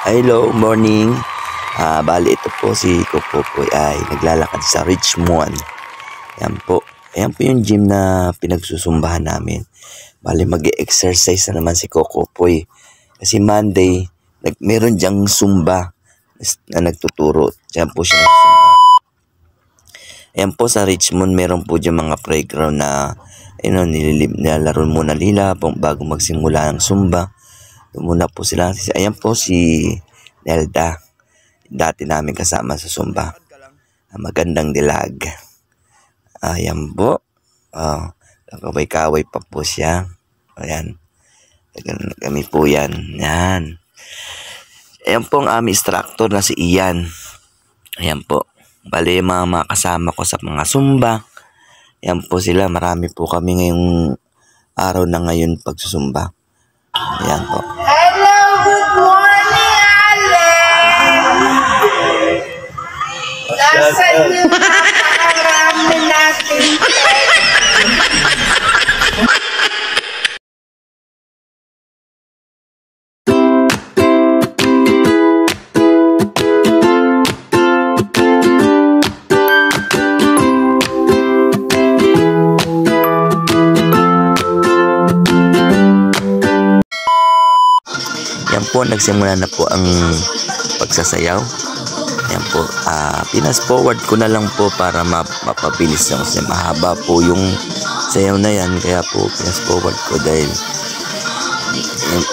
Hello, morning. Bali ito po si Kokopoy ay naglalakad sa Richmond. Yan po. Ayan po yung gym na pinagsusumbahan namin. Bali mag-exercise na naman si Kokopoy. Kasi Monday, meron diyang zumba na nagtuturo. Diyan po siya nagsusumba. Ayan po sa Richmond, meron po dyan mga playground na nilalaro muna nila bago magsimula ng zumba. Muna po sila. Ayan po si Nelda. Dati namin kasama sa Zumba. Magandang dilag. Ayan po. Kaway-kaway pa po siya. Ayan. Kami po yan. Ayan. Ayan po ang aming instructor na si Ian. Ayan po. Bali yung mga kasama ko sa mga Zumba. Ayan po sila. Marami po kami ngayong araw na ngayon pagsusumba. Ayan po. Hello, good morning, Allen! Nasaan yung napakarami natin? Yan po, nagsimula na po ang pagsasayaw. Yan po, pinas forward ko na lang po para mapabilis lang kasi mahaba po yung sayaw na yan. Kaya po, pinas forward ko dahil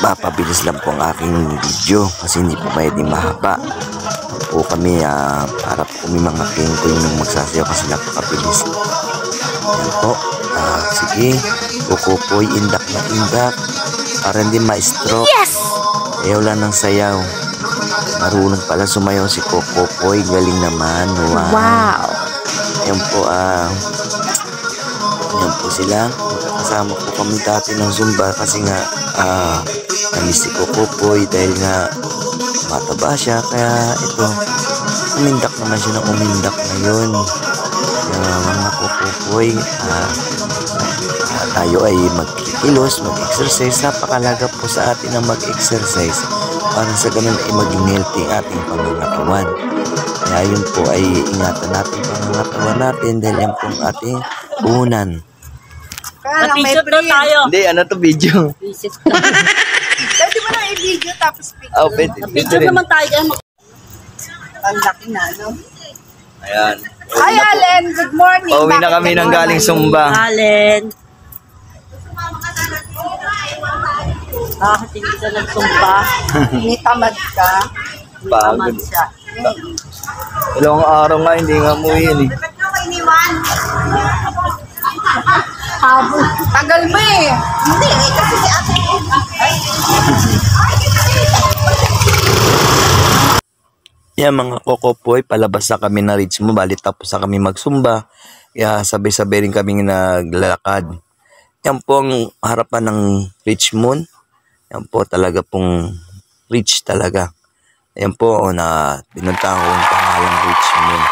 mapabilis lang po ang aking video kasi hindi po pwedeng mahaba. Po kami, para po kami mga king ko yung magsasayaw kasi napakabilis. Yan po, sige, Kokopoy, indak na indak para hindi ma-stroke. Yes! Ayaw lang ng sayaw. Marunong pala sumayaw si Kokopoy. Galing naman. Wow. Yan po, yan po sila. Magkakasama po kami dati ng Zumba kasi nga namiss si Kokopoy dahil nga mataba siya. Kaya ito, umindak naman siya ng umindak ngayon. Mga Kokopoy, tayo ay magkikilos, mag-exercise. Napakalaga po sa atin ang mag-exercise para sa ganun ay maging healthy ang ating pangangatawan. Kaya yun po ay ingatan natin pangangatawan natin dahil yan po ang ating puhunan. Napisot na tayo. Hindi, ano to video? Pwede mo na i-video tapos picture. Picture naman tayo. Ang laki na, no? Ayan. Hi, Allen. Good morning. Pauwi na kami ng galing Zumba. Allen. Hindi ka nagsumba. May tamad ka. Pagod. Siya. Ilang araw nga, hindi nga mo yun eh. Tagal mo eh. Hindi, kasi si ate. Yan mga Kokopoy, palabas na kami na Richmond. Bali tapos na kami magsumba. Kaya sabay-sabay rin kami naglalakad. Yan po ang harapan ng Richmond. Yan po talaga pong rich talaga. Yan po na pinuntahan ko yung pangalang Richmond.